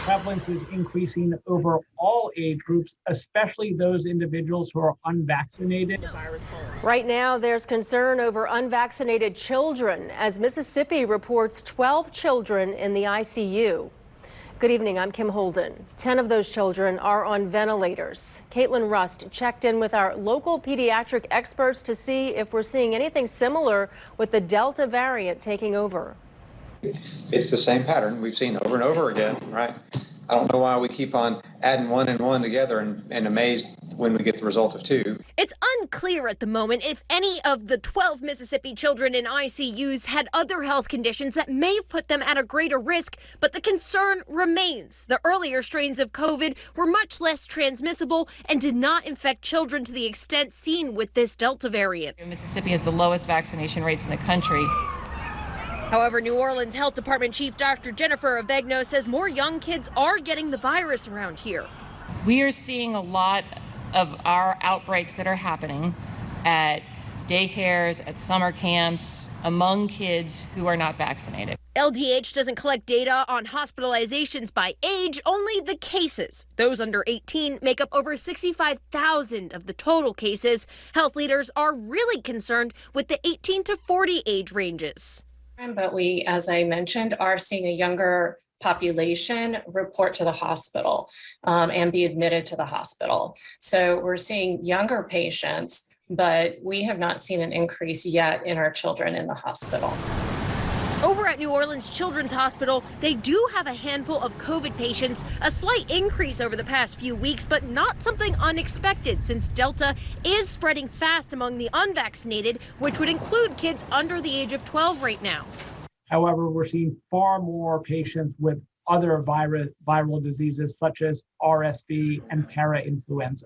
prevalence is increasing over all age groups, especially those individuals who are unvaccinated. Right now, there's concern over unvaccinated children as Mississippi reports 12 children in the ICU. Good evening, I'm Kim Holden. 10 of those children are on ventilators. Caitlin Rust checked in with our local pediatric experts to see if we're seeing anything similar with the Delta variant taking over. It's the same pattern we've seen over and over again, right? I don't know why we keep on adding one and one together and amazed when we get the result of two. It's unclear at the moment if any of the 12 Mississippi children in ICUs had other health conditions that may have put them at a greater risk, but the concern remains. The earlier strains of COVID were much less transmissible and did not infect children to the extent seen with this Delta variant. Mississippi has the lowest vaccination rates in the country. However, New Orleans Health Department Chief Dr. Jennifer Avegno says more young kids are getting the virus around here. We are seeing a lot of our outbreaks that are happening at daycares, at summer camps, among kids who are not vaccinated. LDH doesn't collect data on hospitalizations by age, only the cases. Those under 18 make up over 65,000 of the total cases. Health leaders are really concerned with the 18 to 40 age ranges. But we, as I mentioned, are seeing a younger population report to the hospital and be admitted to the hospital. So we're seeing younger patients, but we have not seen an increase yet in our children in the hospital. Over at New Orleans Children's Hospital, they do have a handful of COVID patients, a slight increase over the past few weeks, but not something unexpected since Delta is spreading fast among the unvaccinated, which would include kids under the age of 12 right now. However, we're seeing far more patients with other viral diseases such as RSV and parainfluenza.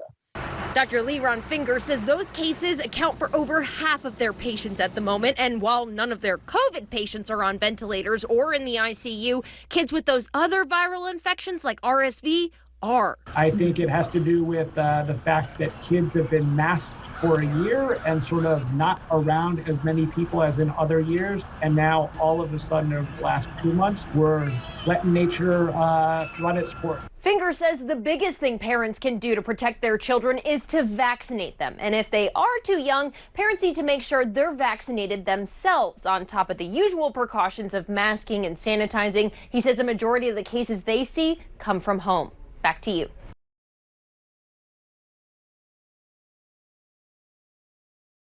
Dr. Leron Finger says those cases account for over half of their patients at the moment. And while none of their COVID patients are on ventilators or in the ICU, kids with those other viral infections like RSV are. I think it has to do with the fact that kids have been masked for a year and sort of not around as many people as in other years. And now all of a sudden over the last 2 months, we're letting nature run its course. Finger says the biggest thing parents can do to protect their children is to vaccinate them. And if they are too young, parents need to make sure they're vaccinated themselves on top of the usual precautions of masking and sanitizing. He says a majority of the cases they see come from home. Back to you.